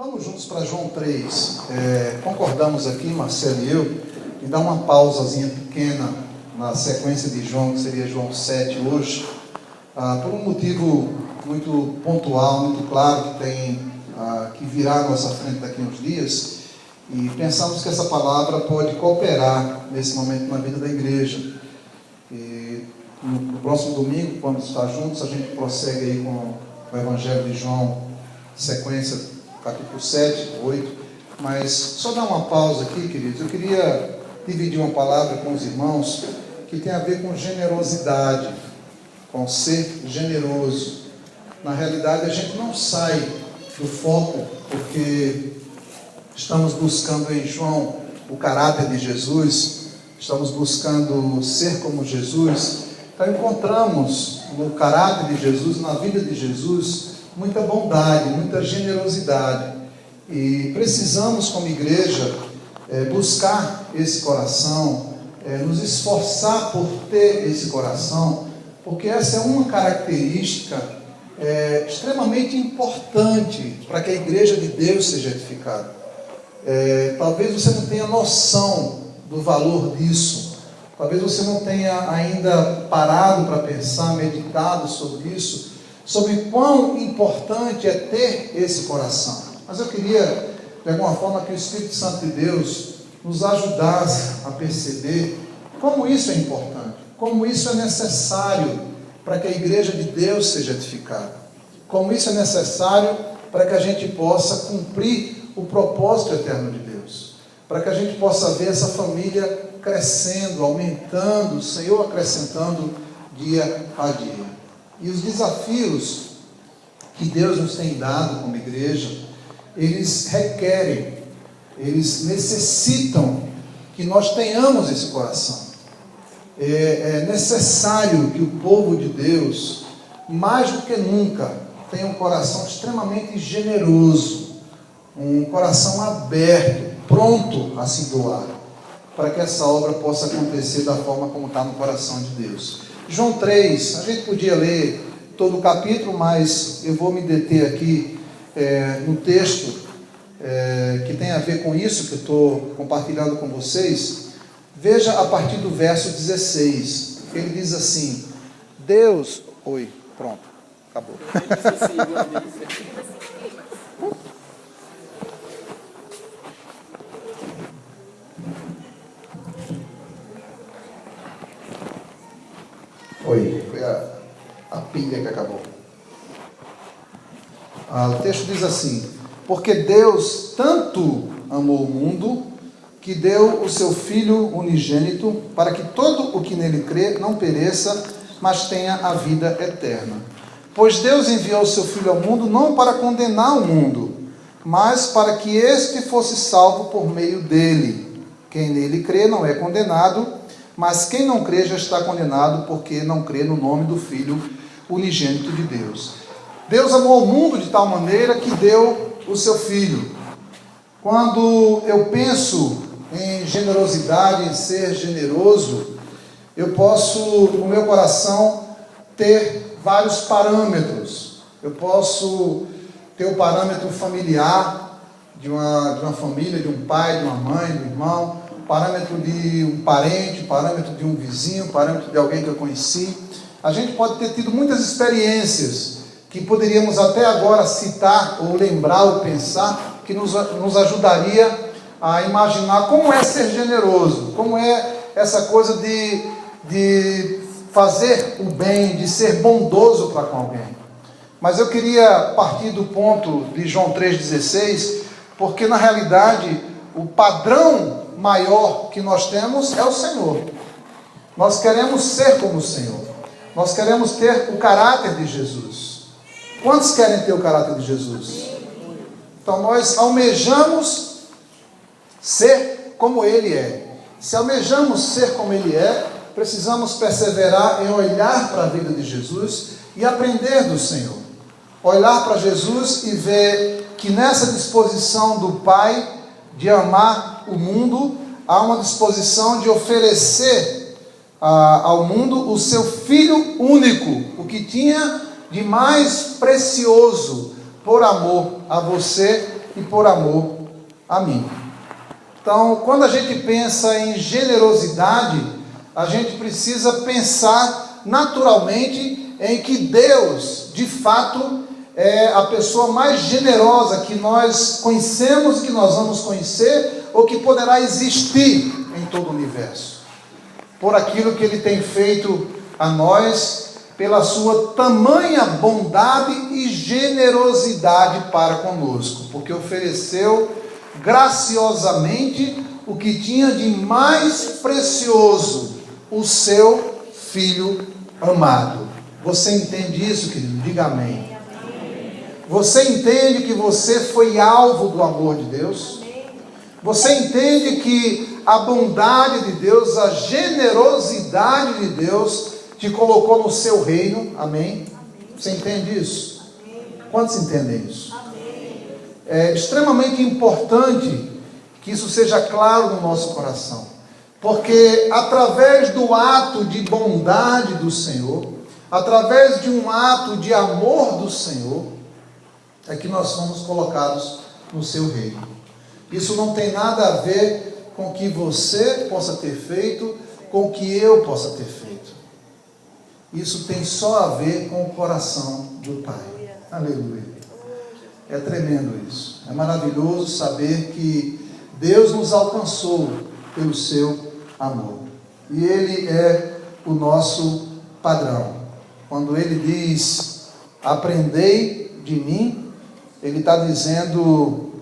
Vamos juntos para João 3. Concordamos aqui, Marcelo e eu, em dar uma pausazinha pequena na sequência de João, que seria João 7 hoje, por um motivo muito pontual, muito claro, que virá à nossa frente daqui a uns dias, e pensamos que essa palavra pode cooperar nesse momento na vida da igreja. E no próximo domingo, quando estar juntos, a gente prossegue aí com o Evangelho de João, sequência capítulo 7, 8, mas só dar uma pausa aqui, queridos. Eu queria dividir uma palavra com os irmãos que tem a ver com generosidade, com ser generoso. Na realidade, a gente não sai do foco porque estamos buscando em João o caráter de Jesus, estamos buscando ser como Jesus. Então encontramos no caráter de Jesus, na vida de Jesus, muita bondade, muita generosidade, e precisamos como igreja buscar esse coração, nos esforçar por ter esse coração, porque essa é uma característica extremamente importante para que a igreja de Deus seja edificada. Talvez você não tenha noção do valor disso, talvez você não tenha ainda parado para pensar, meditado sobre isso, sobre quão importante é ter esse coração. Mas eu queria, de alguma forma, que o Espírito Santo de Deus nos ajudasse a perceber como isso é importante, como isso é necessário para que a igreja de Deus seja edificada, como isso é necessário para que a gente possa cumprir o propósito eterno de Deus, para que a gente possa ver essa família crescendo, aumentando, o Senhor acrescentando dia a dia. E os desafios que Deus nos tem dado como igreja, eles requerem, eles necessitam que nós tenhamos esse coração. É necessário que o povo de Deus, mais do que nunca, tenha um coração extremamente generoso, um coração aberto, pronto a se doar, para que essa obra possa acontecer da forma como está no coração de Deus. João 3, a gente podia ler todo o capítulo, mas eu vou me deter aqui no texto que tem a ver com isso que eu estou compartilhando com vocês. Veja a partir do verso 16, ele diz assim: Deus... Oi, pronto, acabou. Foi a pilha que acabou. O texto diz assim: porque Deus tanto amou o mundo, que deu o seu Filho unigênito, para que todo o que nele crê não pereça, mas tenha a vida eterna. Pois Deus enviou o seu Filho ao mundo, não para condenar o mundo, mas para que este fosse salvo por meio dele. Quem nele crê não é condenado, mas quem não crê já está condenado, porque não crê no nome do Filho unigênito de Deus. Deus amou o mundo de tal maneira que deu o seu Filho. Quando eu penso em generosidade, em ser generoso, eu posso, no meu coração, ter vários parâmetros. Eu posso ter o parâmetro familiar, de uma família, de um pai, de uma mãe, de um irmão, parâmetro de um parente, parâmetro de um vizinho, parâmetro de alguém que eu conheci. A gente pode ter tido muitas experiências que poderíamos até agora citar, ou lembrar, ou pensar, que nos ajudaria a imaginar como é ser generoso, como é essa coisa de fazer o bem, de ser bondoso para com alguém. Mas eu queria partir do ponto de João 3,16, porque na realidade o padrão maior que nós temos é o Senhor. Nós queremos ser como o Senhor. Nós queremos ter o caráter de Jesus. Quantos querem ter o caráter de Jesus? Então nós almejamos ser como Ele é. Se almejamos ser como Ele é, precisamos perseverar em olhar para a vida de Jesus e aprender do Senhor. Olhar para Jesus e ver que nessa disposição do Pai de amar o mundo, há uma disposição de oferecer ao mundo o seu Filho único, o que tinha de mais precioso por amor a você e por amor a mim. Então, quando a gente pensa em generosidade, a gente precisa pensar naturalmente em que Deus, de fato, é a pessoa mais generosa que nós conhecemos, que nós vamos conhecer, ou que poderá existir em todo o universo. Por aquilo que Ele tem feito a nós, pela sua tamanha bondade e generosidade para conosco, porque ofereceu graciosamente o que tinha de mais precioso, o seu Filho amado. Você entende isso, querido? Diga amém. Você entende que você foi alvo do amor de Deus? Você entende que a bondade de Deus, a generosidade de Deus te colocou no seu reino? Amém? Você entende isso? Quantos entendem isso? É extremamente importante que isso seja claro no nosso coração, porque através do ato de bondade do Senhor, através de um ato de amor do Senhor, é que nós somos colocados no seu reino. Isso não tem nada a ver com o que você possa ter feito, com o que eu possa ter feito. Isso tem só a ver com o coração do Pai. Aleluia. É tremendo isso. É maravilhoso saber que Deus nos alcançou pelo seu amor. E Ele é o nosso padrão. Quando Ele diz, aprendei de mim, Ele está dizendo,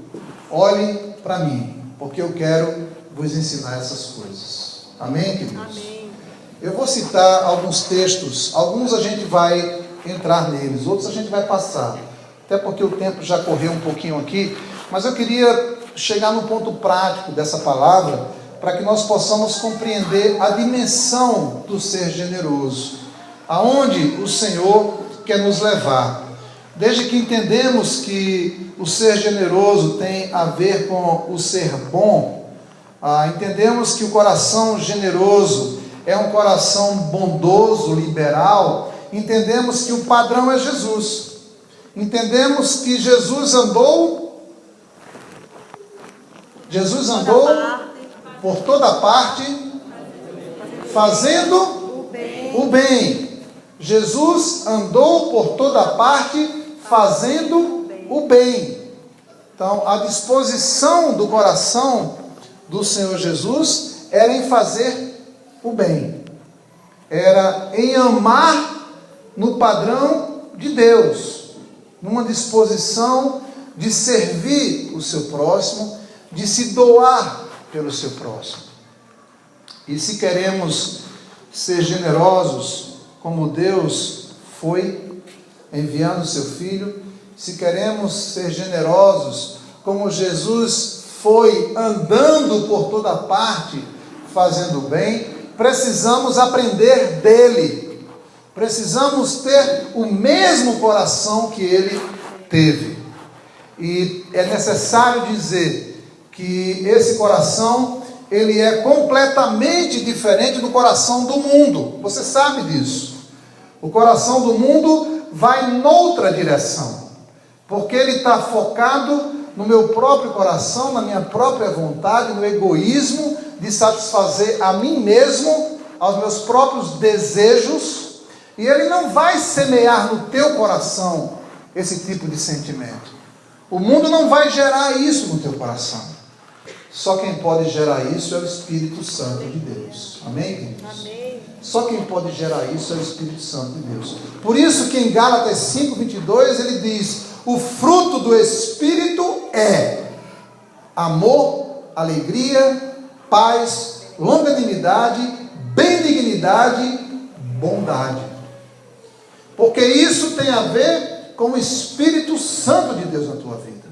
olhem para mim, porque eu quero vos ensinar essas coisas. Amém, queridos? Amém. Eu vou citar alguns textos, alguns a gente vai entrar neles, outros a gente vai passar, até porque o tempo já correu um pouquinho aqui, mas eu queria chegar no ponto prático dessa palavra, para que nós possamos compreender a dimensão do ser generoso, aonde o Senhor quer nos levar. Desde que entendemos que o ser generoso tem a ver com o ser bom, entendemos que o coração generoso é um coração bondoso, liberal, entendemos que o padrão é Jesus. Entendemos que Jesus andou por toda parte, fazendo o bem. Jesus andou por toda parte, fazendo o bem. Então, a disposição do coração do Senhor Jesus era em fazer o bem. Era em amar no padrão de Deus. Numa disposição de servir o seu próximo, de se doar pelo seu próximo. E se queremos ser generosos, como Deus foi, enviando o seu Filho, se queremos ser generosos, como Jesus foi, andando por toda parte, fazendo o bem, precisamos aprender dele. Precisamos ter o mesmo coração que ele teve. E é necessário dizer que esse coração, ele é completamente diferente do coração do mundo. Você sabe disso. O coração do mundo vai noutra direção, porque ele está focado no meu próprio coração, na minha própria vontade, no egoísmo de satisfazer a mim mesmo, aos meus próprios desejos. E ele não vai semear no teu coração esse tipo de sentimento. O mundo não vai gerar isso no teu coração. Só quem pode gerar isso é o Espírito Santo de Deus. Amém? Amém. Só quem pode gerar isso é o Espírito Santo de Deus. Por isso que em Gálatas 5:22 ele diz, o fruto do Espírito é amor, alegria, paz, longanimidade, benignidade, bondade. Porque isso tem a ver com o Espírito Santo de Deus na tua vida.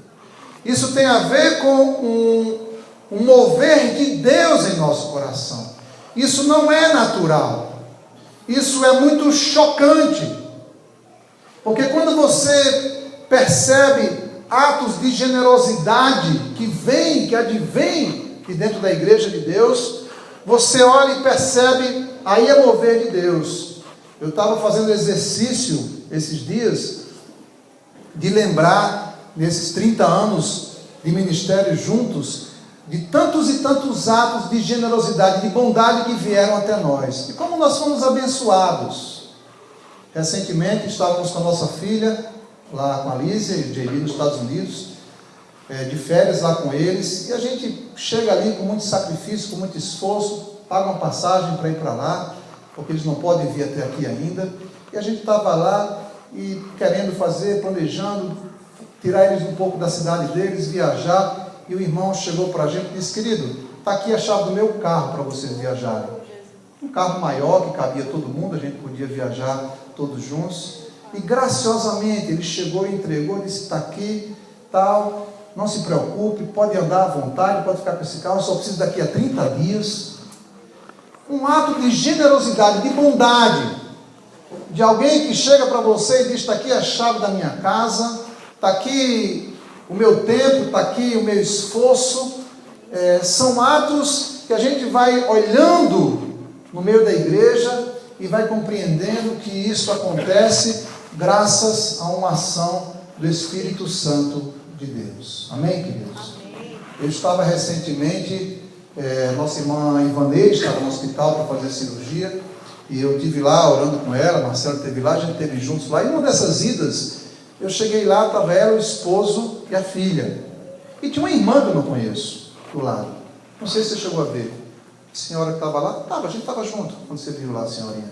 Isso tem a ver com um mover de Deus em nosso coração. Isso não é natural. Isso é muito chocante. Porque quando você percebe atos de generosidade que advém de dentro da igreja de Deus, você olha e percebe, aí é mover de Deus. Eu estava fazendo exercício esses dias de lembrar, nesses 30 anos de ministério juntos, de tantos e tantos atos de generosidade, de bondade que vieram até nós. E como nós fomos abençoados. Recentemente estávamos com a nossa filha, lá com a Lízia e o JB nos Estados Unidos, de férias lá com eles, e a gente chega ali com muito sacrifício, com muito esforço, paga uma passagem para ir para lá, porque eles não podem vir até aqui ainda, e a gente estava lá e querendo fazer, planejando, tirar eles um pouco da cidade deles, viajar, e o irmão chegou para a gente e disse: querido, está aqui a chave do meu carro para vocês viajarem. Um carro maior que cabia todo mundo, a gente podia viajar todos juntos, e graciosamente ele chegou e entregou, disse: está aqui, tal, não se preocupe, pode andar à vontade, pode ficar com esse carro, só preciso daqui a 30 dias. Um ato de generosidade, de bondade, de alguém que chega para você e diz: está aqui a chave da minha casa, está aqui o meu tempo, está aqui o meu esforço. São atos que a gente vai olhando no meio da igreja e vai compreendendo que isso acontece graças a uma ação do Espírito Santo de Deus. Amém, queridos? Amém. Eu estava recentemente, nossa irmã Ivaneide estava no hospital para fazer cirurgia, e eu estive lá orando com ela, Marcelo esteve lá, a gente esteve juntos lá, e uma dessas idas, eu cheguei lá, estava ela, o esposo e a filha, e tinha uma irmã que eu não conheço, do lado, não sei se você chegou a ver, a senhora que estava lá, a gente estava junto, quando você viu lá a senhorinha,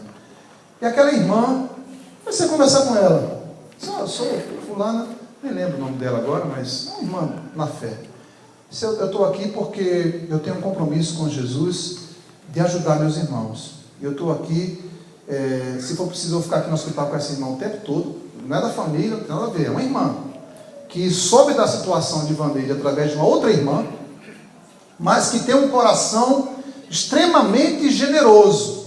e aquela irmã, comecei a conversar com ela, disse: eu sou fulana, nem lembro o nome dela agora, mas uma irmã na fé. Eu estou aqui porque eu tenho um compromisso com Jesus de ajudar meus irmãos. Eu estou aqui, se for preciso eu ficar aqui no hospital com essa irmã o tempo todo, não é da família, não tem nada a ver, é uma irmã que soube da situação de Ivaneide através de uma outra irmã, mas que tem um coração extremamente generoso.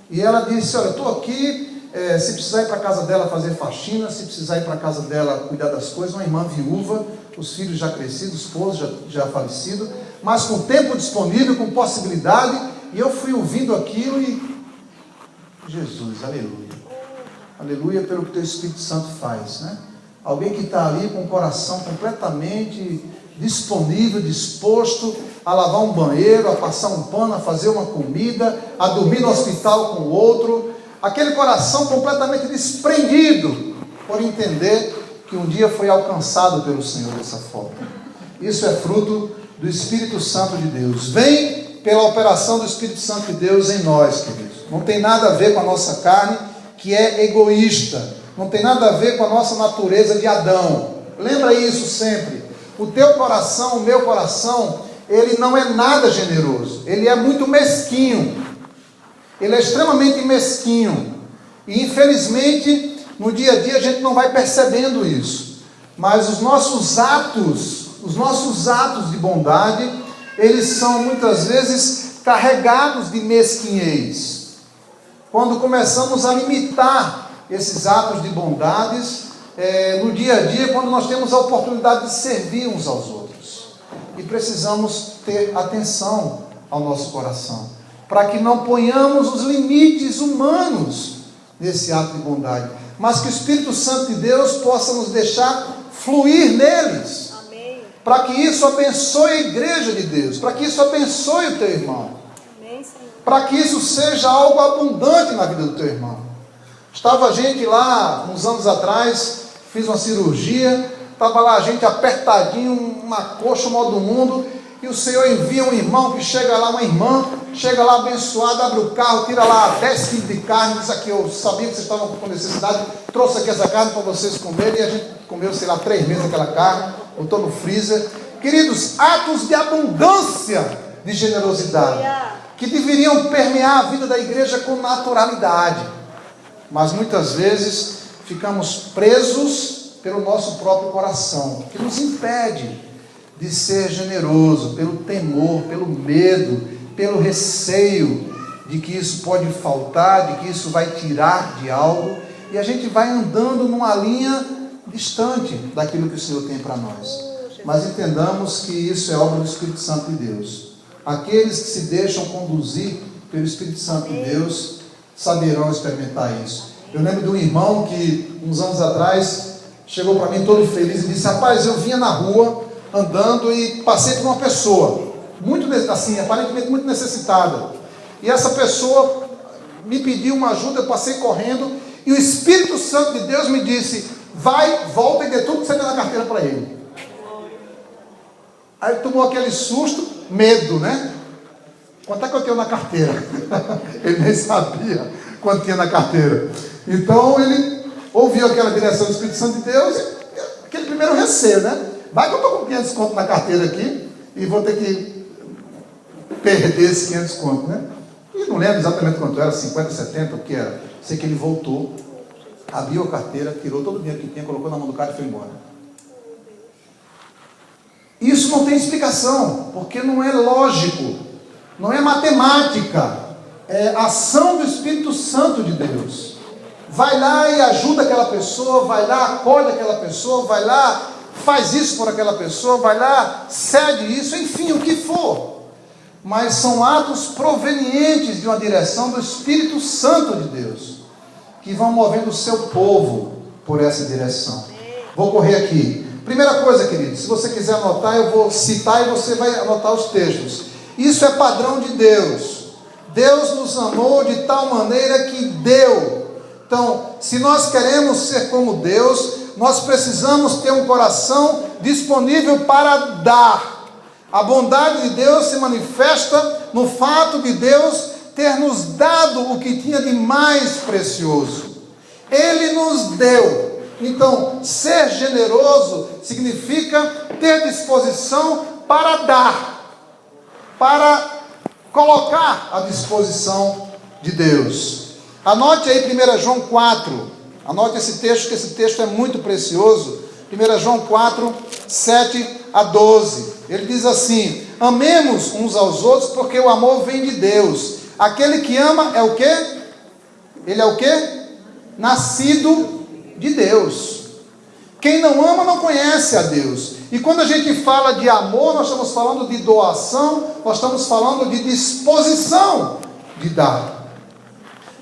E ela disse: olha, eu estou aqui, se precisar ir para a casa dela fazer faxina, se precisar ir para a casa dela cuidar das coisas, uma irmã viúva, os filhos já crescidos, o esposo já falecido, mas com tempo disponível, com possibilidade, e eu fui ouvindo aquilo e... Jesus, aleluia. Aleluia pelo que o teu Espírito Santo faz, né? Alguém que está ali com o coração completamente disponível, disposto a lavar um banheiro, a passar um pano, a fazer uma comida, a dormir no hospital com o outro, aquele coração completamente desprendido por entender que um dia foi alcançado pelo Senhor dessa forma. Isso é fruto do Espírito Santo de Deus. Vem pela operação do Espírito Santo de Deus em nós, queridos. Não tem nada a ver com a nossa carne, que é egoísta. Não tem nada a ver com a nossa natureza de Adão. Lembra isso sempre. O teu coração, o meu coração, ele não é nada generoso. Ele é muito mesquinho. Ele é extremamente mesquinho. E infelizmente, no dia a dia a gente não vai percebendo isso. Mas os nossos atos de bondade, eles são muitas vezes carregados de mesquinhez. Quando começamos a limitar esses atos de bondades, no dia a dia, quando nós temos a oportunidade de servir uns aos outros. E precisamos ter atenção ao nosso coração, para que não ponhamos os limites humanos nesse ato de bondade, mas que o Espírito Santo de Deus possa nos deixar fluir neles. Amém. Para que isso abençoe a igreja de Deus, para que isso abençoe o teu irmão. Amém, Senhor. Para que isso seja algo abundante na vida do teu irmão. Estava a gente lá, uns anos atrás, fiz uma cirurgia, estava lá a gente apertadinho, uma coxa, o mal do mundo, e o Senhor envia um irmão que chega lá, uma irmã, chega lá abençoada, abre o carro, tira lá 10 quilos de carne, diz aqui: eu sabia que vocês estavam com necessidade, trouxe aqui essa carne para vocês comerem, e a gente comeu, 3 meses aquela carne, botou no freezer. Queridos, atos de abundância de generosidade, que deveriam permear a vida da igreja com naturalidade, mas muitas vezes ficamos presos pelo nosso próprio coração, que nos impede de ser generoso, pelo temor, pelo medo, pelo receio de que isso pode faltar, de que isso vai tirar de algo, e a gente vai andando numa linha distante daquilo que o Senhor tem para nós. Mas entendamos que isso é obra do Espírito Santo de Deus. Aqueles que se deixam conduzir pelo Espírito Santo de Deus saberão experimentar isso. Eu lembro de um irmão que uns anos atrás chegou para mim todo feliz e disse: rapaz, eu vinha na rua andando e passei por uma pessoa, muito assim, aparentemente muito necessitada. E essa pessoa me pediu uma ajuda, eu passei correndo, e o Espírito Santo de Deus me disse: vai, volta e dê tudo que você tem na carteira para ele. Aí ele tomou aquele susto, medo, né? Quanto é que eu tenho na carteira? Ele nem sabia quanto tinha na carteira. Então ele ouviu aquela direção do Espírito Santo de Deus, e aquele primeiro receio, né? Vai que eu estou com 500 conto na carteira aqui, e vou ter que perder esses 500 conto, né? E não lembro exatamente quanto era, 50, 70, o que era. Sei que ele voltou, abriu a carteira, tirou todo o dinheiro que tinha, colocou na mão do cara e foi embora. Isso não tem explicação, porque não é lógico, não é matemática, é ação do Espírito Santo de Deus. Vai lá e ajuda aquela pessoa, vai lá, acolhe aquela pessoa, vai lá, faz isso por aquela pessoa, vai lá, cede isso, enfim, o que for. Mas são atos provenientes de uma direção do Espírito Santo de Deus, que vão movendo o seu povo por essa direção. Vou correr aqui. Primeira coisa, querido, se você quiser anotar, eu vou citar e você vai anotar os textos. Isso é padrão de Deus. Deus nos amou de tal maneira que deu. Então, se nós queremos ser como Deus, nós precisamos ter um coração disponível para dar. A bondade de Deus se manifesta no fato de Deus ter nos dado o que tinha de mais precioso. Ele nos deu. Então, ser generoso significa ter disposição para dar, para colocar à disposição de Deus. Anote aí 1 João 4, anote esse texto, que esse texto é muito precioso. 1 João 4, 7 a 12. Ele diz assim: amemos uns aos outros, porque o amor vem de Deus. Aquele que ama é o quê? Ele é o quê? Nascido de Deus. Quem não ama não conhece a Deus. E quando a gente fala de amor, nós estamos falando de doação, nós estamos falando de disposição de dar.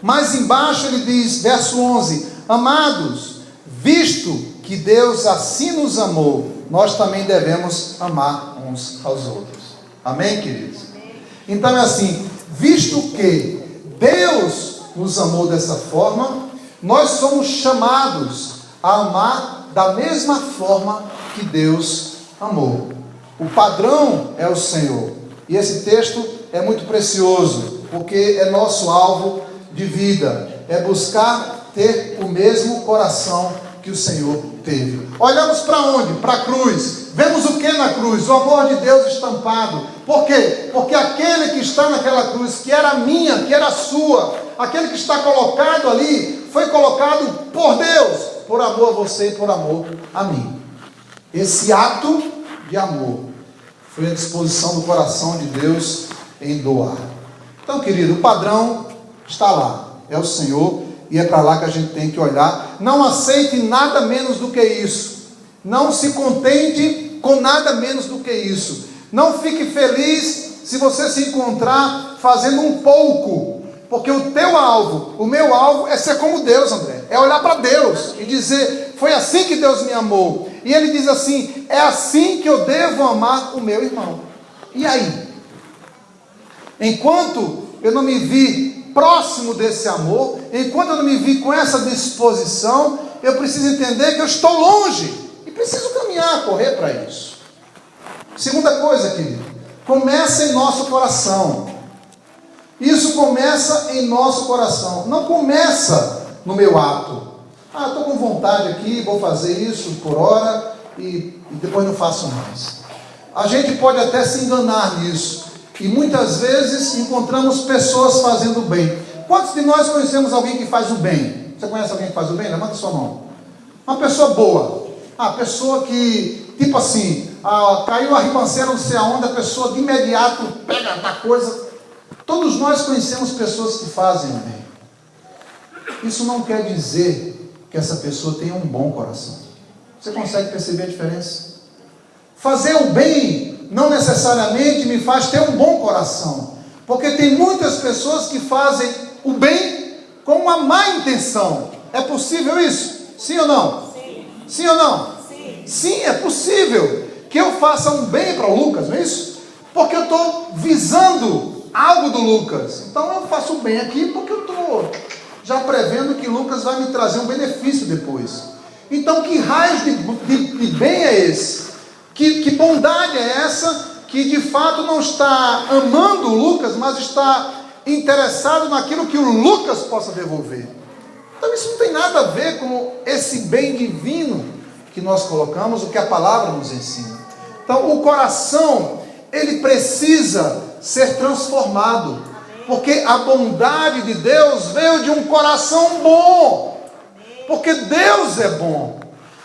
Mais embaixo ele diz, verso 11: amados, visto que Deus assim nos amou, nós também devemos amar uns aos outros. Amém, queridos? Então é assim, visto que Deus nos amou dessa forma, nós somos chamados a amar da mesma forma que Deus amou. O padrão é o Senhor. E esse texto é muito precioso, porque é nosso alvo de vida. É buscar ter o mesmo coração que o Senhor teve. Olhamos para onde? Para a cruz. Vemos o que na cruz? O amor de Deus estampado. Por quê? Porque aquele que está naquela cruz, que era minha, que era sua, aquele que está colocado ali, foi colocado por Deus, por amor a você e por amor a mim. Esse ato de amor foi a disposição do coração de Deus em doar. Então, querido, o padrão está lá, é o Senhor, e é para lá que a gente tem que olhar. Não aceite nada menos do que isso. Não se contente com nada menos do que isso. Não fique feliz se você se encontrar fazendo um pouco, porque o teu alvo, o meu alvo é ser como Deus, André. É olhar para Deus e dizer, foi assim que Deus me amou. E ele diz assim, é assim que eu devo amar o meu irmão. E aí? Enquanto eu não me vi próximo desse amor, enquanto eu não me vi com essa disposição, eu preciso entender que eu estou longe e preciso caminhar, correr para isso. Segunda coisa, querido, começa em nosso coração. Isso começa em nosso coração, não começa no meu ato. Estou com vontade aqui, vou fazer isso por hora e depois não faço mais. A gente pode até se enganar nisso, e muitas vezes encontramos pessoas fazendo bem. Quantos de nós conhecemos alguém que faz o bem? Você conhece alguém que faz o bem? Levanta sua mão. Uma pessoa boa, a pessoa que, tipo assim, caiu a ribanceira não sei aonde, a pessoa de imediato pega a coisa. Todos nós conhecemos pessoas que fazem o bem. Isso não quer dizer que essa pessoa tenha um bom coração. Você consegue perceber a diferença? Fazer o bem não necessariamente me faz ter um bom coração, porque tem muitas pessoas que fazem o bem com uma má intenção. É possível isso? Sim ou não? Sim. Sim ou não? Sim. Sim, é possível. que eu faça um bem para o Lucas, não é isso? Porque eu estou visando algo do Lucas. Então eu faço o bem aqui porque eu estou já prevendo que Lucas vai me trazer um benefício depois. Então que raio de bem é esse? Que bondade é essa que de fato não está amando o Lucas, mas está interessado naquilo que o Lucas possa devolver? Então isso não tem nada a ver com esse bem divino que nós colocamos, o que a palavra nos ensina. Então o coração, ele precisa ser transformado, porque a bondade de Deus veio de um coração bom, porque Deus é bom,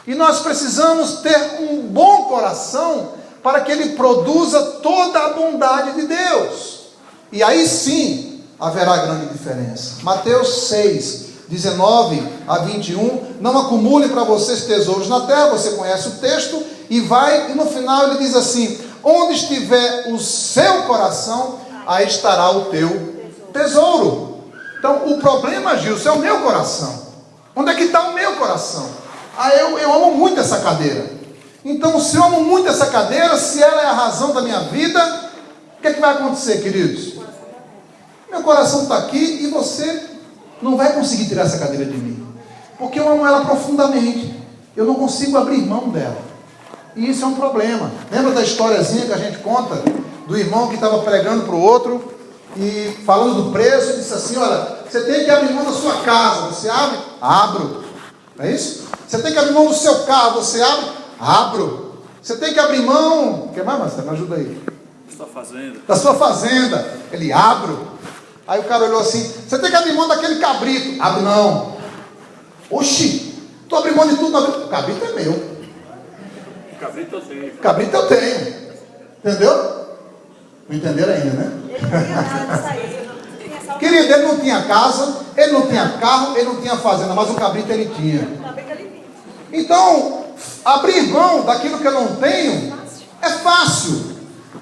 e nós precisamos ter um bom coração para que ele produza toda a bondade de Deus, e aí sim haverá grande diferença. Mateus 6, 19 a 21, não acumule para vocês tesouros na terra, você conhece o texto, e no final ele diz assim: onde estiver o seu coração, aí estará o teu tesouro. Então o problema, Gilson, é o meu coração. Onde é que está o meu coração? Eu amo muito essa cadeira. Então se eu amo muito essa cadeira, se ela é a razão da minha vida, o que é que vai acontecer, queridos? Meu coração está aqui e você não vai conseguir tirar essa cadeira de mim, porque eu amo ela profundamente. Eu não consigo abrir mão dela, e isso é um problema. Lembra da historiazinha que a gente conta do irmão que estava pregando para o outro e falando do preço, disse assim: olha, você tem que abrir mão da sua casa. Você abre? Abro. Não é isso? Você tem que abrir mão do seu carro. Você abre? Abro. Você tem que abrir mão, o que mais, Marcelo? Me ajuda aí. Da sua fazenda. Ele: abro. Aí o cara olhou assim: você tem que abrir mão daquele cabrito. Abro não. Oxi, tu abre mão de tudo. O cabrito é meu. O cabrito eu tenho. O cabrito eu tenho. Entendeu? Não entenderam ainda, né? Querido, ele não tinha casa, ele não tinha carro, ele não tinha fazenda, mas o cabrito ele tinha. Então, abrir mão daquilo que eu não tenho é fácil.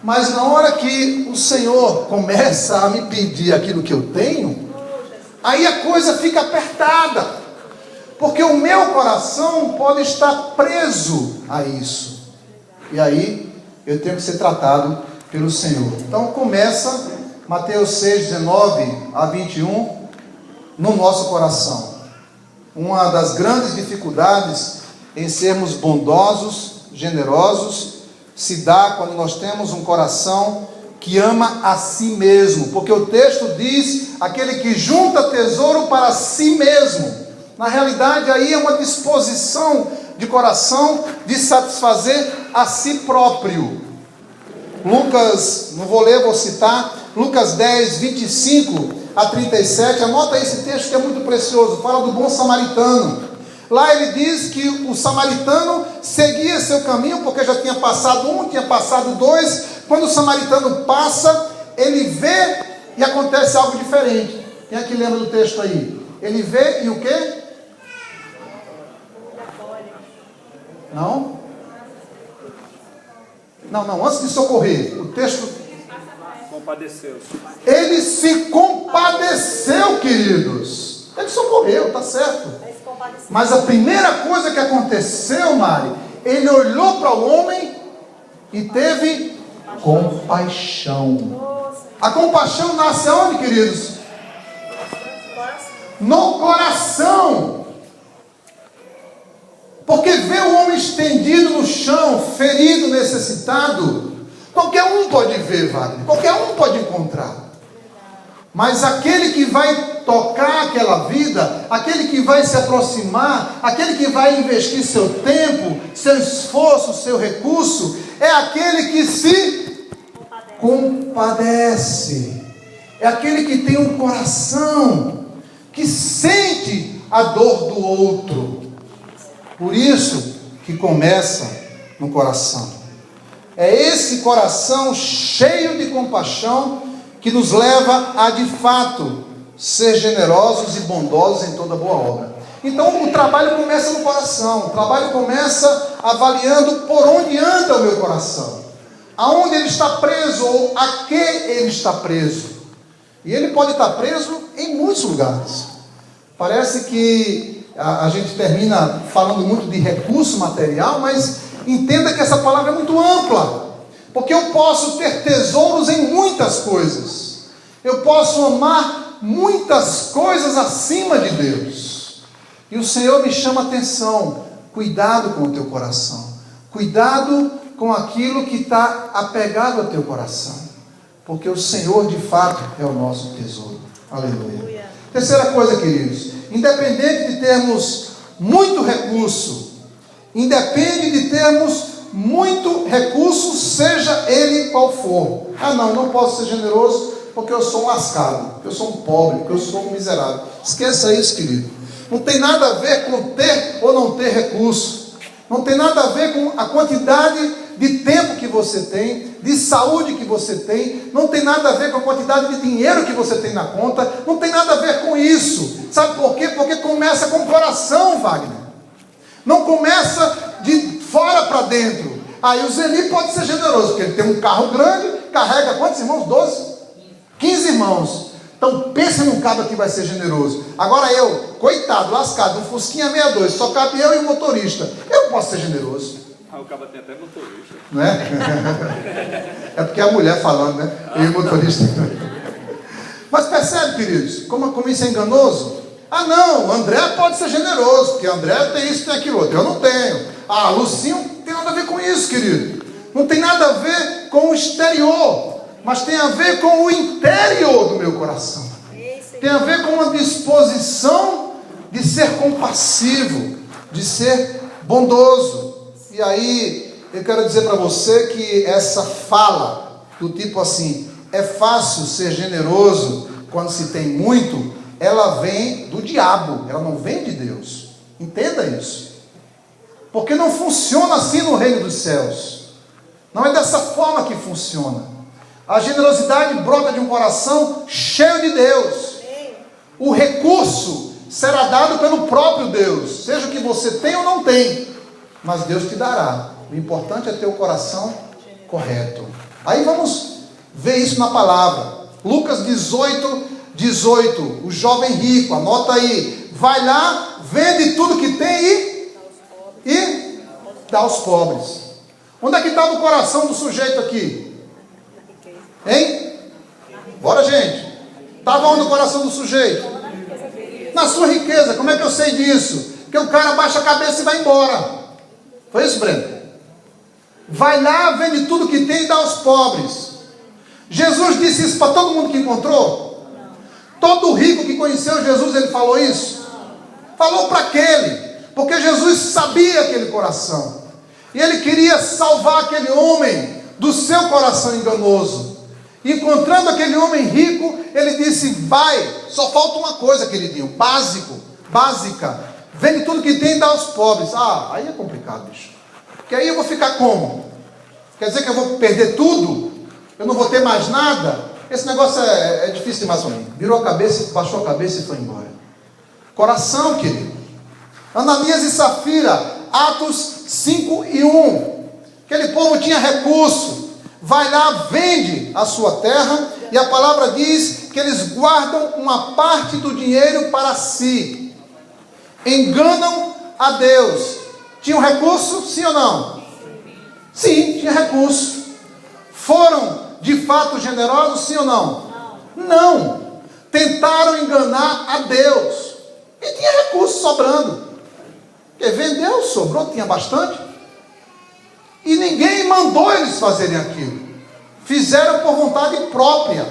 Mas na hora que o Senhor começa a me pedir aquilo que eu tenho, aí a coisa fica apertada, porque o meu coração pode estar preso a isso, e aí eu tenho que ser tratado pelo Senhor. Então começa Mateus 6, 19 a 21 no nosso coração. Uma das grandes dificuldades em sermos bondosos, generosos, se dá quando nós temos um coração que ama a si mesmo, porque o texto diz: aquele que junta tesouro para si mesmo. Na realidade aí é uma disposição de coração de satisfazer a si próprio. Lucas, não vou ler, vou citar, Lucas 10, 25 a 37, anota esse texto que é muito precioso, fala do bom samaritano. Lá ele diz que o samaritano seguia seu caminho, porque já tinha passado um, tinha passado dois. Quando o samaritano passa, ele vê e acontece algo diferente. Quem é que lembra do texto aí? Ele vê e o quê? Não? Não, antes de socorrer, o texto... Compadeceu-se. Ele se compadeceu, queridos. Ele socorreu, está certo. Mas a primeira coisa que aconteceu, Mari, ele olhou para o homem e teve compaixão. A compaixão nasce aonde, queridos? No coração. Porque vê o homem estendido no chão, ferido, necessitado, qualquer um pode ver, Wagner, qualquer um pode encontrar. Mas aquele que vai tocar aquela vida, aquele que vai se aproximar, aquele que vai investir seu tempo, seu esforço, seu recurso, é aquele que se compadece. É aquele que tem um coração, que sente a dor do outro. Por isso que começa no coração. É esse coração cheio de compaixão que nos leva a, de fato, ser generosos e bondosos em toda boa obra. Então o trabalho começa no coração. O trabalho começa avaliando por onde anda o meu coração, aonde ele está preso ou a que ele está preso. E ele pode estar preso em muitos lugares. Parece que a gente termina falando muito de recurso material, mas Entenda que essa palavra é muito ampla, porque eu posso ter tesouros em muitas coisas, eu posso amar muitas coisas acima de Deus, e o Senhor me chama a atenção: cuidado com o teu coração, cuidado com aquilo que está apegado ao teu coração, porque o Senhor de fato é o nosso tesouro. Aleluia. Terceira coisa, queridos, independente de termos muito recurso, seja ele qual for. Não posso ser generoso porque eu sou um lascado, porque eu sou um pobre, porque eu sou um miserável. Esqueça isso, querido. Não tem nada a ver com ter ou não ter recurso. Não tem nada a ver com a quantidade de tempo que você tem, de saúde que você tem. Não tem nada a ver com a quantidade de dinheiro que você tem na conta. Não tem nada a ver com isso. Sabe por quê? Porque começa com o coração, Wagner. Não começa de fora para dentro. Aí o Zeli pode ser generoso, porque ele tem um carro grande, carrega quantos irmãos? 12? 15 irmãos. Então pense num cabra que vai ser generoso. Agora eu, coitado, lascado, um Fusquinha 62, só cabe eu e o motorista. Eu posso ser generoso. O cabra tem até motorista. Não é? É porque é a mulher falando, né? Eu e o motorista. Mas percebe, queridos, como isso é enganoso? Não, o André pode ser generoso, porque o André tem isso, tem aquilo outro. Eu não tenho. Lucinho não tem nada a ver com isso, querido. Não tem nada a ver com o exterior, mas tem a ver com o interior do meu coração. Tem a ver com uma disposição de ser compassivo, de ser bondoso. E aí, eu quero dizer para você que essa fala, do tipo assim, é fácil ser generoso quando se tem muito, ela vem do diabo, ela não vem de Deus. Entenda isso. Porque não funciona assim no reino dos céus. Não é dessa forma que funciona. A generosidade brota de um coração cheio de Deus. O recurso será dado pelo próprio Deus, seja o que você tem ou não tem, mas Deus te dará. O importante é ter o coração correto. Aí vamos ver isso na palavra. Lucas 18, o jovem rico, anota aí, vai lá, vende tudo que tem e dá aos pobres. Onde é que estava o coração do sujeito aqui? Hein? Bora, gente. Estava onde o coração do sujeito? Na sua riqueza. Como é que eu sei disso? Porque o cara baixa a cabeça e vai embora. Foi isso, Breno? Vai lá, vende tudo que tem e dá aos pobres. Jesus disse isso para todo mundo que encontrou? Todo rico que conheceu Jesus, ele falou isso? Falou para aquele. Porque Jesus sabia aquele coração. E ele queria salvar aquele homem do seu coração enganoso. Encontrando aquele homem rico, ele disse: vai, só falta uma coisa, queridinho, básica. Vende tudo que tem e dá aos pobres. Aí é complicado, bicho. Porque aí eu vou ficar como? Quer dizer que eu vou perder tudo? Eu não vou ter mais nada? Esse negócio é difícil demais para mim. Virou a cabeça, baixou a cabeça e foi embora. Coração, querido. Ananias e Safira, Atos 5 e 1. Aquele povo tinha recurso. Vai lá, vende a sua terra. E a palavra diz que eles guardam uma parte do dinheiro para si. Enganam a Deus. Tinham recurso? Sim ou não? Sim, tinha recurso. Foram de fato generosos? Sim ou não? Não. Tentaram enganar a Deus. E tinha recurso sobrando. Porque vendeu, sobrou, tinha bastante. E ninguém mandou eles fazerem aquilo. Fizeram por vontade própria.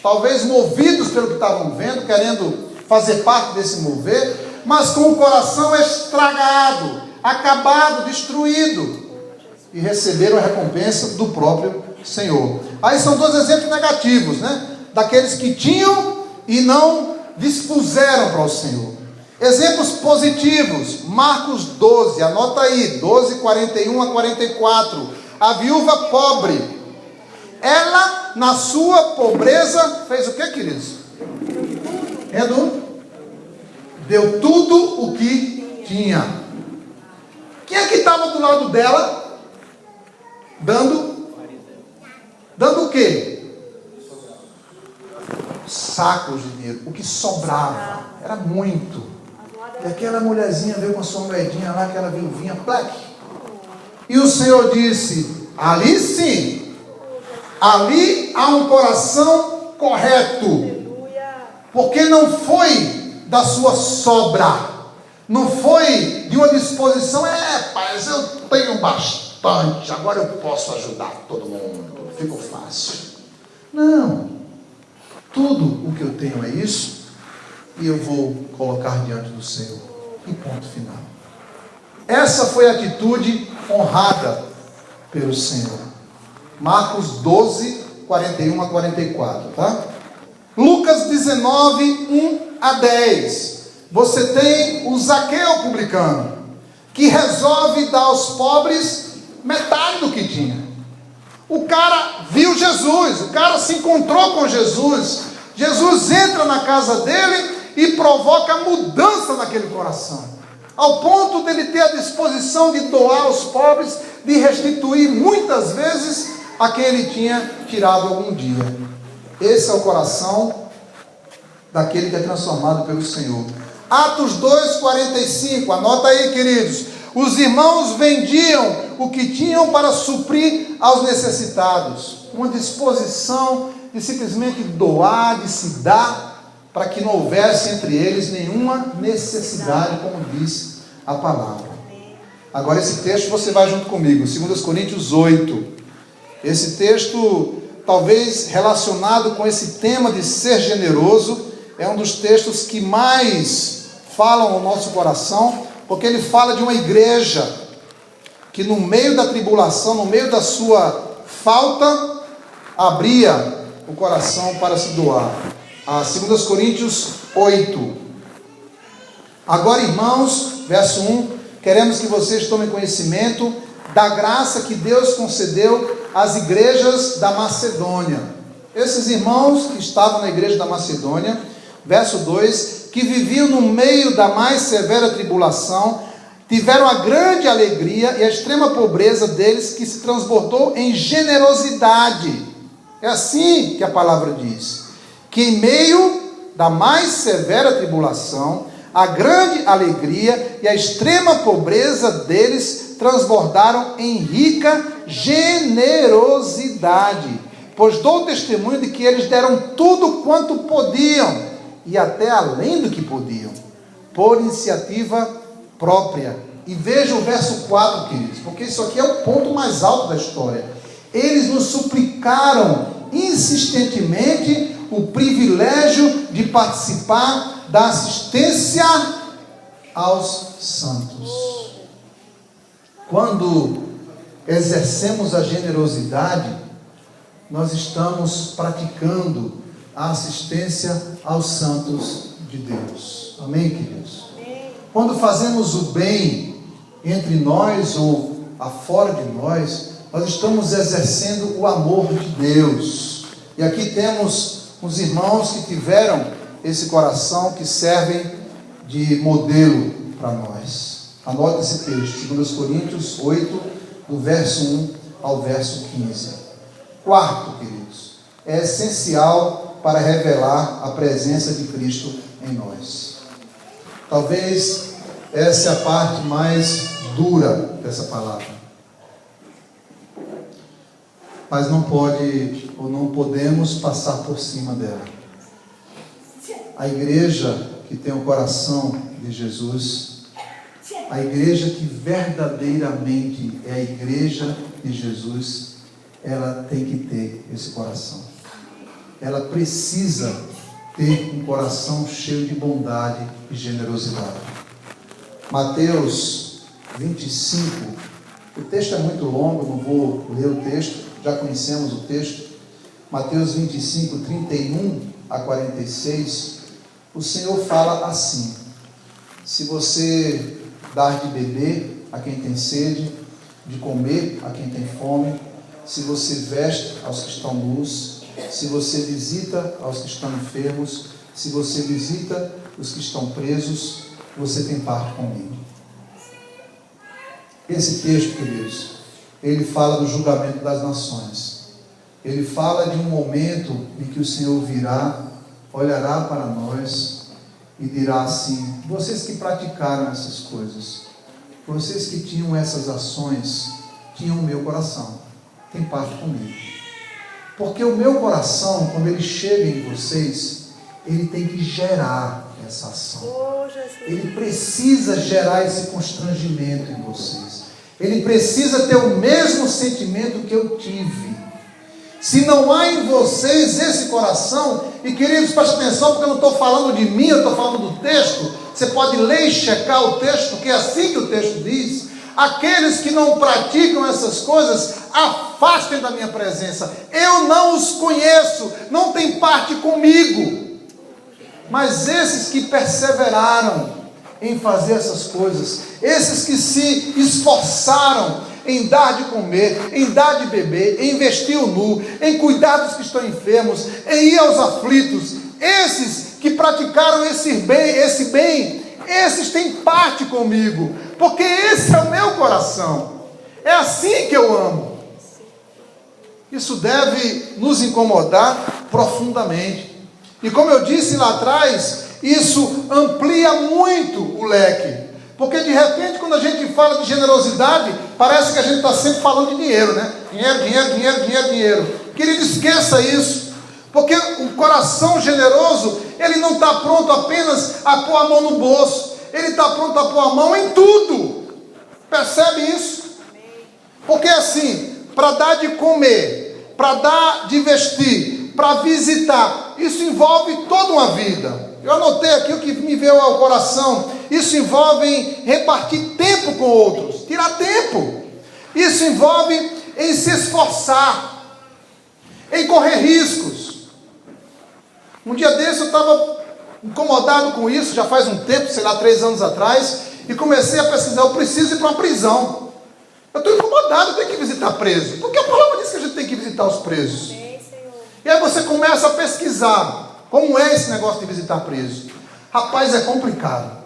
Talvez movidos pelo que estavam vendo, querendo fazer parte desse mover, mas com o coração estragado, acabado, destruído. E receberam a recompensa do próprio Senhor. Aí são dois exemplos negativos, né? Daqueles que tinham e não dispuseram para o Senhor. Exemplos positivos, Marcos 12, anota aí, 12, 41 a 44. A viúva pobre, ela na sua pobreza fez o que, queridos? Deu tudo o que tinha. Quem é que estava do lado dela? Dando o quê? Sacos de dinheiro, o que sobrava, era muito. E aquela mulherzinha veio com a sua moedinha lá, aquela viuvinha, plaque, E o Senhor disse: ali sim, ali há um coração correto. Porque não foi da sua sobra, não foi de uma disposição, mas eu tenho bastante, agora eu posso ajudar todo mundo, ficou fácil. Não, tudo o que eu tenho é isso, e eu vou colocar diante do Senhor, e ponto final. Essa foi a atitude honrada pelo Senhor. Marcos 12, 41 a 44, tá? Lucas 19, 1 a 10. Você tem o Zaqueu publicano, que resolve dar aos pobres metade do que tinha. O cara viu Jesus, o cara se encontrou com Jesus. Jesus entra na casa dele e provoca mudança naquele coração, ao ponto dele ter a disposição de doar aos pobres, de restituir muitas vezes a quem ele tinha tirado algum dia. Esse é o coração daquele que é transformado pelo Senhor. Atos 2:45, anota aí, queridos. Os irmãos vendiam o que tinham para suprir aos necessitados. Uma disposição de simplesmente doar, de se dar, para que não houvesse entre eles nenhuma necessidade, como diz a palavra. Agora esse texto você vai junto comigo, 2 Coríntios 8. Esse texto, talvez relacionado com esse tema de ser generoso, é um dos textos que mais falam ao nosso coração, porque ele fala de uma igreja que no meio da tribulação, no meio da sua falta, abria o coração para se doar. 2 Coríntios 8. Agora, irmãos, verso 1, queremos que vocês tomem conhecimento da graça que Deus concedeu às igrejas da Macedônia. Esses irmãos que estavam na igreja da Macedônia, verso 2, que viviam no meio da mais severa tribulação, tiveram a grande alegria e a extrema pobreza deles, que se transbordou em generosidade. É assim que a palavra diz, que em meio da mais severa tribulação, a grande alegria e a extrema pobreza deles transbordaram em rica generosidade, pois dou testemunho de que eles deram tudo quanto podiam, e até além do que podiam, por iniciativa própria. E veja o verso 4, queridos, porque isso aqui é o ponto mais alto da história. Eles nos suplicaram insistentemente o privilégio de participar da assistência aos santos. Quando exercemos a generosidade, nós estamos praticando a assistência aos santos de Deus. Amém, queridos? Quando fazemos o bem entre nós ou afora de nós, nós estamos exercendo o amor de Deus. E aqui temos os irmãos que tiveram esse coração, que servem de modelo para nós. Anota esse texto, 2 Coríntios 8, do verso 1 ao verso 15. Quarto, queridos, é essencial para revelar a presença de Cristo em nós. Talvez essa é a parte mais dura dessa palavra, mas não pode ou não podemos passar por cima dela. A igreja que tem o coração de Jesus, a igreja que verdadeiramente é a igreja de Jesus, ela tem que ter esse coração. Ela precisa ter um coração cheio de bondade e generosidade. Mateus 25, o texto é muito longo, não vou ler o texto, já conhecemos o texto. Mateus 25, 31 a 46, o Senhor fala assim: se você dar de beber a quem tem sede, de comer a quem tem fome, se você veste aos que estão nus, se você visita aos que estão enfermos, se você visita os que estão presos, você tem parte comigo. Esse texto, queridos, ele fala do julgamento das nações. Ele fala de um momento em que o Senhor virá, olhará para nós e dirá assim: vocês que praticaram essas coisas, vocês que tinham essas ações, tinham o meu coração. Tem parte comigo. Porque o meu coração, quando ele chega em vocês, ele tem que gerar essa ação. Ele precisa gerar esse constrangimento em vocês. Ele precisa ter o mesmo sentimento que eu tive. Se não há em vocês esse coração, e queridos, preste atenção, porque eu não estou falando de mim, eu estou falando do texto. Você pode ler e checar o texto, porque é assim que o texto diz. Aqueles que não praticam essas coisas, afastem da minha presença. Eu não os conheço, não tem parte comigo. Mas esses que perseveraram em fazer essas coisas, esses que se esforçaram em dar de comer, em dar de beber, em vestir o nu, em cuidar dos que estão enfermos, em ir aos aflitos, esses que praticaram esse bem, esses têm parte comigo, porque esse é o meu coração. É assim que eu amo. Isso deve nos incomodar profundamente. E como eu disse lá atrás, isso amplia muito o leque. Porque de repente, quando a gente fala de generosidade, parece que a gente está sempre falando de dinheiro, né? Dinheiro, dinheiro, dinheiro, dinheiro, dinheiro. Querido, esqueça isso. Porque o coração generoso, ele não está pronto apenas a pôr a mão no bolso. Ele está pronto a pôr a mão em tudo. Percebe isso? Porque assim, para dar de comer, para dar de vestir, para visitar, isso envolve toda uma vida. Eu anotei aqui o que me veio ao coração. Isso envolve em repartir tempo com outros, tirar tempo. Isso envolve em se esforçar, em correr riscos. Um dia desse eu estava incomodado com isso, já faz um tempo, sei lá, 3 anos atrás, e comecei a pesquisar. Eu preciso ir para uma prisão. Eu estou incomodado, eu tenho que visitar preso, porque a palavra diz que a gente tem que visitar os presos. E aí você começa a pesquisar como é esse negócio de visitar preso. Rapaz, é complicado.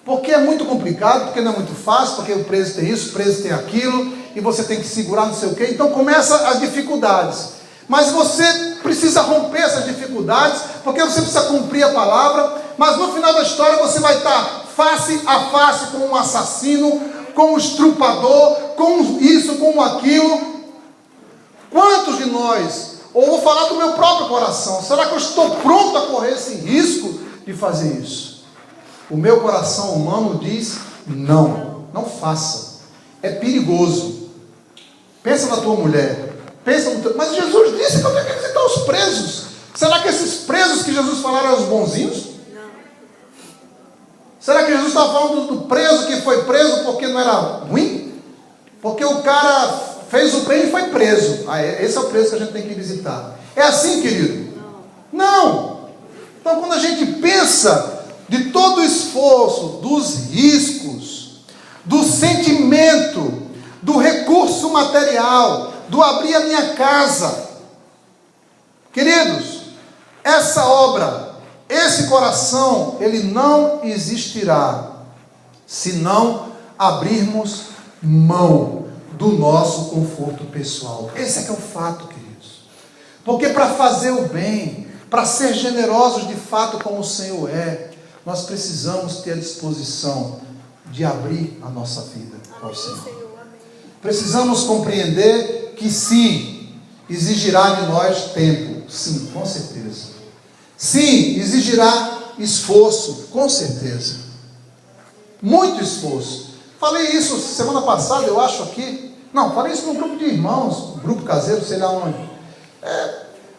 Porque é muito complicado, porque não é muito fácil, porque o preso tem isso, o preso tem aquilo, e você tem que segurar não sei o quê. Então começa as dificuldades. Mas você precisa romper essas dificuldades, porque você precisa cumprir a palavra, mas no final da história você vai estar face a face com um assassino, com um estrupador, com isso, com aquilo. Quantos de nós, ou vou falar do meu próprio coração, será que eu estou pronto a correr esse risco de fazer isso? O meu coração humano diz, não faça, é perigoso. Pensa na tua mulher, pensa no teu... Mas Jesus disse que eu tenho que visitar os presos. Será que esses presos que Jesus falaram eram os bonzinhos? Não. Será que Jesus estava falando do preso que foi preso porque não era ruim? Porque o cara fez o bem e foi preso. Esse é o preso que a gente tem que visitar. É assim, querido? Não. Então quando a gente pensa de todo o esforço, dos riscos, do sentimento, do recurso material, do abrir a minha casa. Queridos, essa obra, esse coração, ele não existirá se não abrirmos mão do nosso conforto pessoal. Esse é que é o fato, queridos. Porque para fazer o bem, para ser generosos de fato como o Senhor é, nós precisamos ter a disposição de abrir a nossa vida ao Senhor. Precisamos compreender que sim, exigirá de nós tempo. Sim, com certeza. Sim, exigirá esforço, com certeza. Muito esforço. Falei isso semana passada, eu acho aqui. Não, falei isso num grupo de irmãos, grupo caseiro, sei lá onde.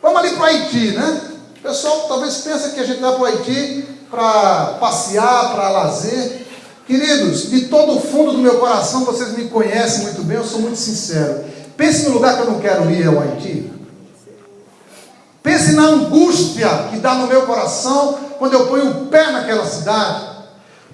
Vamos ali para o Haiti, né? O pessoal talvez pense que a gente vai para o Haiti para passear, para lazer. Queridos, de todo o fundo do meu coração, vocês me conhecem muito bem, eu sou muito sincero. Pense no lugar que eu não quero ir, ao Haiti. Pense na angústia que dá no meu coração quando eu ponho o pé naquela cidade.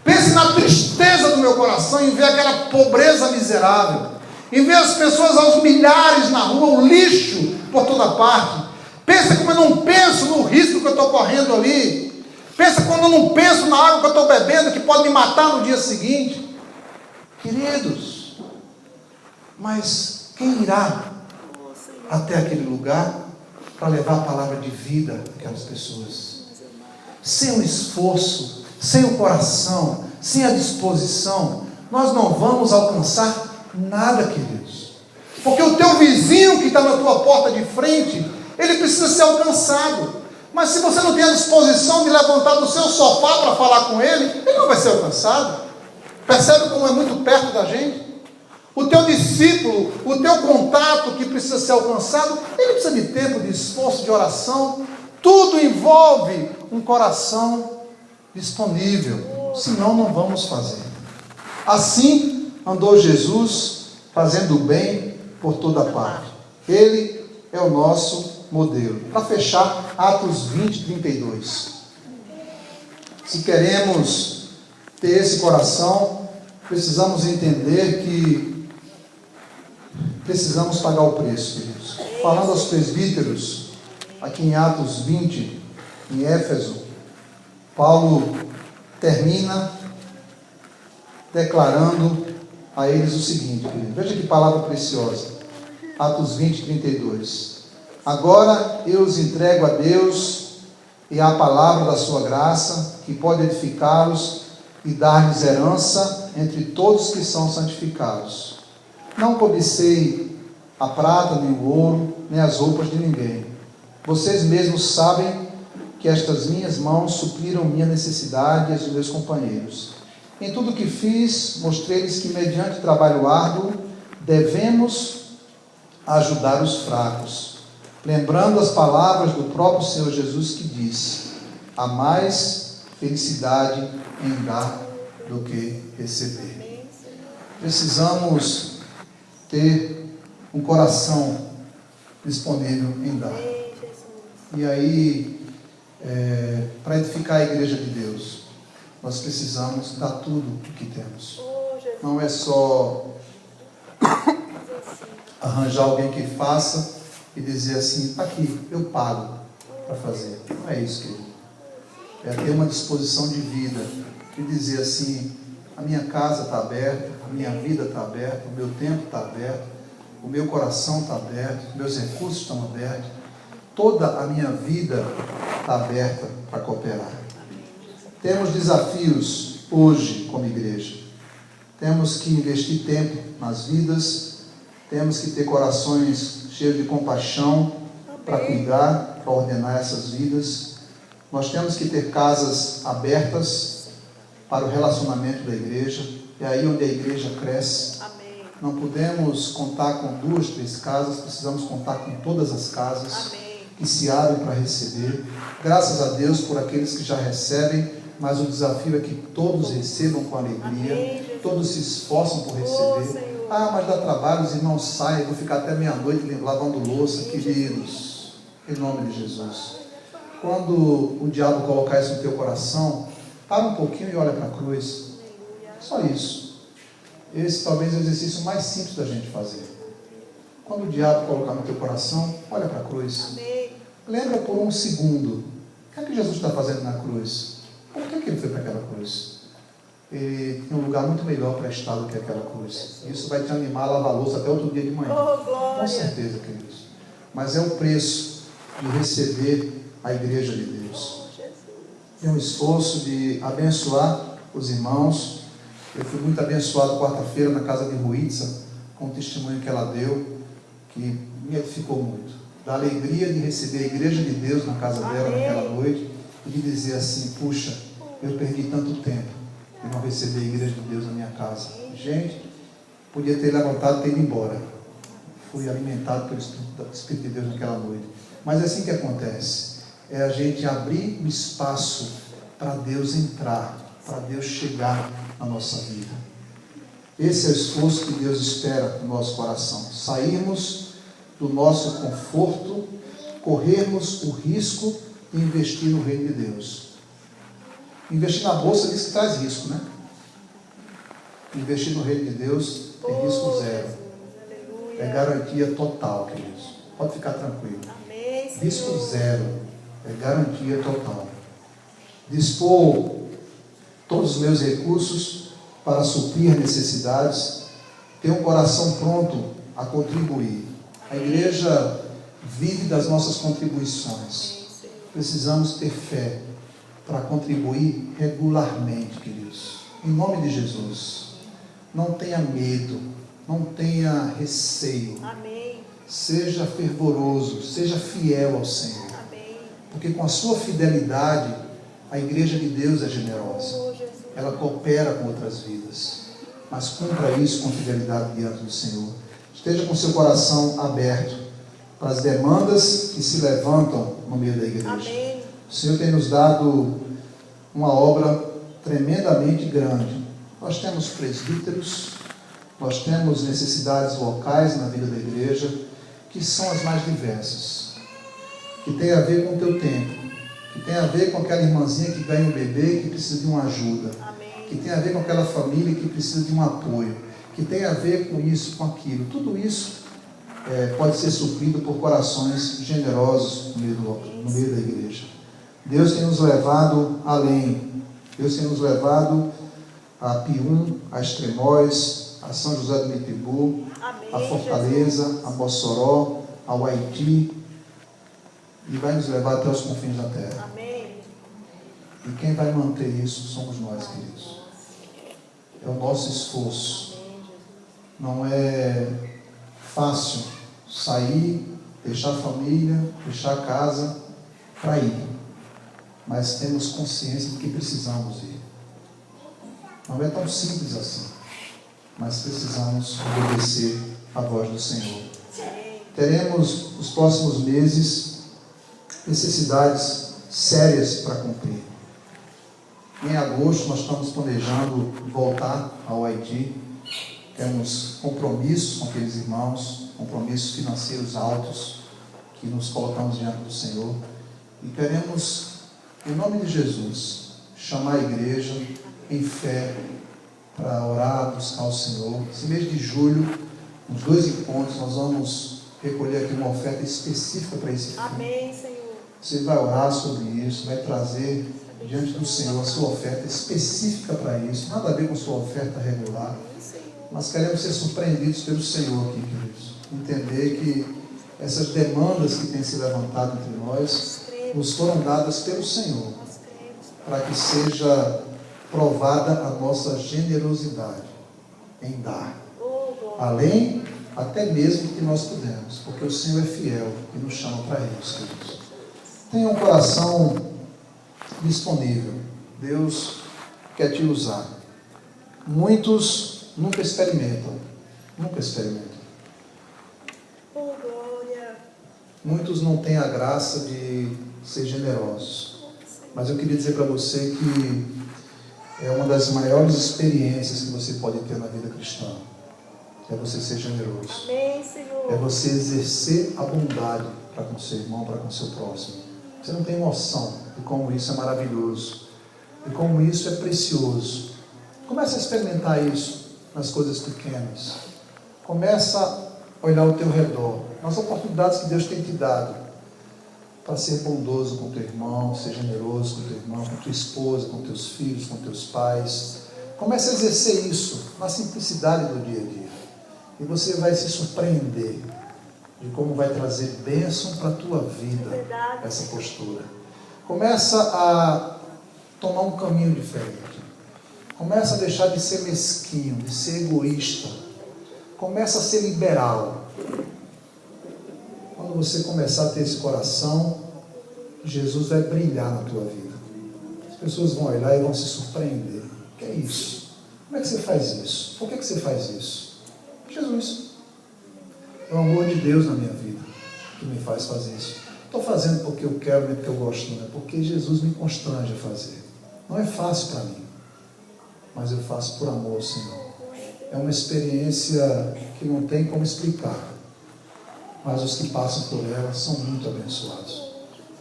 Pense na tristeza do meu coração em ver aquela pobreza miserável, em ver as pessoas aos milhares na rua, o lixo por toda parte. Pensa como eu não penso no risco que eu estou correndo ali. Pensa quando eu não penso na água que eu estou bebendo, que pode me matar no dia seguinte. Queridos, mas quem irá até aquele lugar para levar a palavra de vida àquelas pessoas? Sem o esforço, sem o coração, sem a disposição, nós não vamos alcançar nada, queridos. Porque o teu vizinho que está na tua porta de frente, ele precisa ser alcançado. Mas se você não tem a disposição de levantar do seu sofá para falar com ele não vai ser alcançado. Percebe como é muito perto da gente? O teu discípulo, o teu contato que precisa ser alcançado, ele precisa de tempo, de esforço, de oração. Tudo envolve um coração disponível. Senão não vamos fazer. Assim andou Jesus, fazendo o bem por toda parte. Ele é o nosso modelo. Para fechar, Atos 20, 32. Se queremos ter esse coração, precisamos entender que precisamos pagar o preço, queridos. Falando aos presbíteros, aqui em Atos 20, em Éfeso, Paulo termina declarando a eles o seguinte, queridos. Veja que palavra preciosa. Atos 20, 32. Agora eu os entrego a Deus e à palavra da sua graça, que pode edificá-los e dar-lhes herança entre todos que são santificados. Não cobicei a prata, nem o ouro, nem as roupas de ninguém. Vocês mesmos sabem que estas minhas mãos supriram minha necessidade e as de meus companheiros. Em tudo o que fiz, mostrei-lhes que, mediante trabalho árduo, devemos ajudar os fracos, lembrando as palavras do próprio Senhor Jesus que disse: há mais felicidade em dar do que receber. Precisamos ter um coração disponível em dar. E aí, para edificar a igreja de Deus, nós precisamos dar tudo o que temos. Não é só arranjar alguém que faça e dizer assim: está aqui, eu pago para fazer. Não é isso, querido. É ter uma disposição de vida e dizer assim: a minha casa está aberta, a minha vida está aberta, o meu tempo está aberto, o meu coração está aberto, meus recursos estão abertos, toda a minha vida está aberta para cooperar. Temos desafios hoje como igreja. Temos que investir tempo nas vidas, temos que ter corações cheios de compaixão para cuidar, para ordenar essas vidas. Nós temos que ter casas abertas para o relacionamento da igreja. É aí onde a igreja cresce. Amém. Não podemos contar com 2, 3 casas, precisamos contar com todas as casas. Amém. Que se abrem para receber. Graças a Deus por aqueles que já recebem, mas o desafio é que todos recebam com alegria. Amém. Todos se esforçam por receber. Mas dá trabalho, os irmãos saem, vou ficar até meia-noite lavando louça. Queridos, em nome de Jesus, quando o diabo colocar isso no teu coração, para um pouquinho e olha para a cruz. Só isso. Esse talvez é o exercício mais simples da gente fazer. Quando o diabo colocar no teu coração, olha para a cruz. Lembra por um segundo, o que Jesus está fazendo na cruz? Por que ele foi para aquela cruz? Ele tem um lugar muito melhor para estar do que aquela cruz. Isso vai te animar a lavar a louça até outro dia de manhã. Com certeza, queridos. Mas é o preço de receber a igreja de Deus. Tem um esforço de abençoar os irmãos. Eu fui muito abençoado quarta-feira na casa de Ruitza, com o testemunho que ela deu, que me edificou muito. Da alegria de receber a igreja de Deus na casa dela naquela noite, e de dizer assim: puxa, eu perdi tanto tempo e não receber a igreja de Deus na minha casa. Gente, podia ter levantado e ter ido embora. Fui alimentado pelo Espírito de Deus naquela noite. Mas é assim que acontece. É a gente abrir o espaço para Deus entrar, para Deus chegar na nossa vida. Esse é o esforço que Deus espera no nosso coração. Sairmos do nosso conforto, corrermos o risco de investir no reino de Deus. Investir na bolsa diz que traz risco, né? Investir no reino de Deus tem risco zero. É garantia total, queridos. Pode ficar tranquilo. Risco zero. É garantia total. Dispor todos os meus recursos para suprir necessidades. Ter um coração pronto a contribuir. A igreja vive das nossas contribuições. Precisamos ter fé para contribuir regularmente, queridos. Em nome de Jesus. Não tenha medo Não tenha receio. Amém. Seja fervoroso, seja fiel ao Senhor. Amém. Porque com a sua fidelidade, a igreja de Deus é generosa. Oh, Jesus. Ela coopera com outras vidas. Mas cumpra isso com fidelidade diante do Senhor. Esteja com seu coração aberto para as demandas que se levantam no meio da igreja. Amém. O Senhor tem nos dado uma obra tremendamente grande. Nós temos presbíteros, nós temos necessidades locais na vida da igreja, que são as mais diversas, que tem a ver com o teu tempo, que tem a ver com aquela irmãzinha que ganha um bebê que precisa de uma ajuda, Amém. que tem a ver com aquela família que precisa de um apoio, que tem a ver com isso, com aquilo. Tudo isso pode ser suprido por corações generosos no meio da igreja. Deus tem nos levado além. Deus tem nos levado a Pium, a Extremóis, a São José do Mitibu, Amém, a Fortaleza, Jesus. a Mossoró, ao Haiti, e vai nos levar até os confins da terra. Amém. E quem vai manter isso somos nós, queridos. É o nosso esforço. Não é fácil sair, deixar a família, deixar a casa para ir. Mas temos consciência de que precisamos ir. Não é tão simples assim. Mas precisamos obedecer à voz do Senhor. Teremos nos próximos meses necessidades sérias para cumprir. Em agosto nós estamos planejando voltar ao Haiti. Temos compromissos com aqueles irmãos, compromissos financeiros altos que nos colocamos diante do Senhor. E queremos, em nome de Jesus, chamar a igreja em fé para orar, buscar o Senhor. Esse mês de julho, nos 2 encontros, nós vamos recolher aqui uma oferta específica para esse fim. Amém, Senhor. Você vai orar sobre isso, vai trazer diante do Senhor a sua oferta específica para isso. Nada a ver com sua oferta regular. Mas queremos ser surpreendidos pelo Senhor aqui, queridos. Entender que essas demandas que têm se levantado entre nós nos foram dadas pelo Senhor, para que seja provada a nossa generosidade em dar, além até mesmo do que nós pudermos, porque o Senhor é fiel e nos chama para isso, queridos. Tenha um coração disponível. Deus quer te usar. Muitos nunca experimentam. Oh, glória. Muitos não têm a graça de ser generosos. Mas eu queria dizer para você que é uma das maiores experiências que você pode ter na vida cristã. É você ser generoso. Amém, Senhor. É você exercer a bondade para com seu irmão, para com seu próximo. Você não tem noção de como isso é maravilhoso, de como isso é precioso. Começa a experimentar isso nas coisas pequenas. Começa a olhar ao teu redor, nas oportunidades que Deus tem te dado, para ser bondoso com teu irmão, ser generoso com teu irmão, com tua esposa, com teus filhos, com teus pais. Comece a exercer isso na simplicidade do dia a dia. E você vai se surpreender de como vai trazer bênção para a tua vida essa postura. Começa a tomar um caminho diferente. Começa a deixar de ser mesquinho, de ser egoísta. Começa a ser liberal. Quando você começar a ter esse coração, Jesus vai brilhar na tua vida. As pessoas vão olhar e vão se surpreender. O que é isso? Como é que você faz isso? Por que você faz isso? Jesus. É o amor de Deus na minha vida que me faz fazer isso. Estou fazendo porque eu quero, não é porque eu gosto, não é porque Jesus me constrange a fazer. Não é fácil para mim, mas eu faço por amor ao Senhor. É uma experiência que não tem como explicar, mas os que passam por ela são muito abençoados.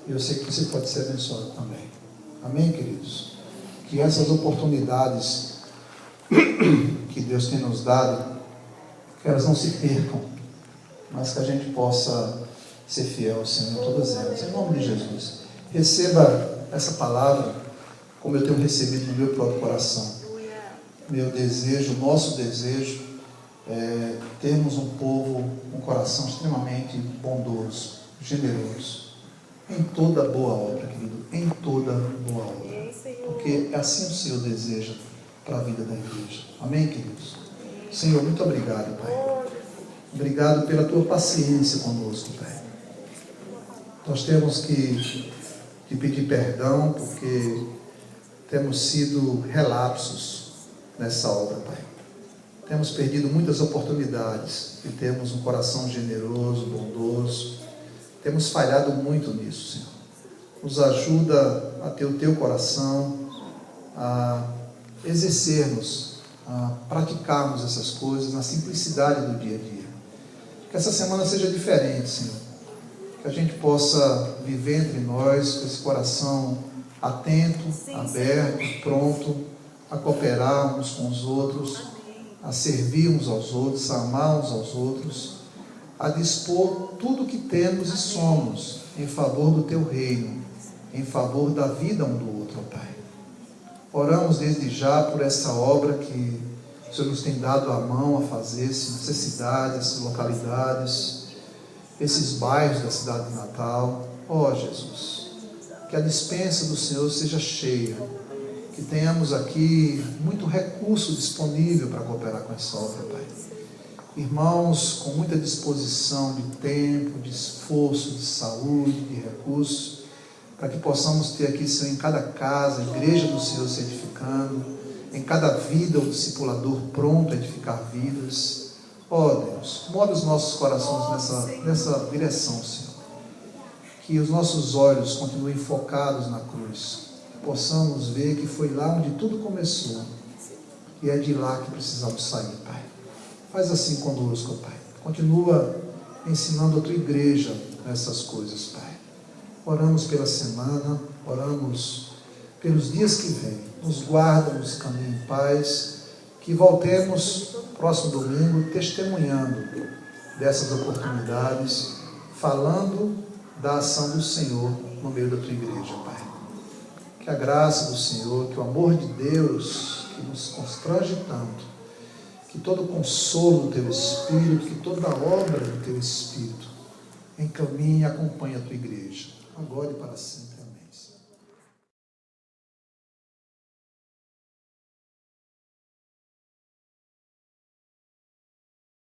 E eu sei que você pode ser abençoado também. Amém, queridos? Que essas oportunidades que Deus tem nos dado, que elas não se percam, mas que a gente possa ser fiel ao Senhor em todas elas. Em nome de Jesus. Receba essa palavra como eu tenho recebido no meu próprio coração. Meu desejo, nosso desejo é termos um povo, um coração extremamente bondoso, generoso, em toda boa obra, querido, em toda boa obra. Porque assim o Senhor deseja para a vida da igreja. Amém, queridos? Senhor, muito obrigado, Pai. Obrigado pela tua paciência conosco, Pai. Nós temos que te pedir perdão porque temos sido relapsos nessa obra, Pai. Temos perdido muitas oportunidades e temos um coração generoso, bondoso. Temos falhado muito nisso, Senhor. Nos ajuda a ter o teu coração, a exercermos, a praticarmos essas coisas na simplicidade do dia a dia. Que essa semana seja diferente, Senhor. Que a gente possa viver entre nós com esse coração atento, aberto, pronto a cooperar uns com os outros, a servir uns aos outros, a amar uns aos outros, a dispor tudo o que temos e somos em favor do teu reino, em favor da vida um do outro, ó Pai. Oramos desde já por essa obra que o Senhor nos tem dado a mão a fazer, essas cidades, essas localidades, esses bairros da cidade de Natal. Ó Jesus, que a despensa do Senhor seja cheia, que tenhamos aqui muito recurso disponível para cooperar com essa obra, Pai. Irmãos com muita disposição de tempo, de esforço, de saúde, de recursos, para que possamos ter aqui, Senhor, em cada casa, a igreja do Senhor se edificando, em cada vida o discipulador pronto a edificar vidas. Ó Deus, move os nossos corações nessa direção, Senhor. Que os nossos olhos continuem focados na cruz, que possamos ver que foi lá onde tudo começou e é de lá que precisamos sair, Pai. Faz assim conosco, Pai. Continua ensinando a tua igreja essas coisas, Pai. Oramos pela semana, oramos pelos dias que vêm. Nos guarda, nos caminha em paz. Que voltemos próximo domingo testemunhando dessas oportunidades, falando da ação do Senhor no meio da tua igreja, Pai. Que a graça do Senhor, que o amor de Deus, que nos constrange tanto, que todo o consolo do teu Espírito, que toda a obra do teu Espírito encaminhe e acompanhe a tua igreja, agora e para sempre.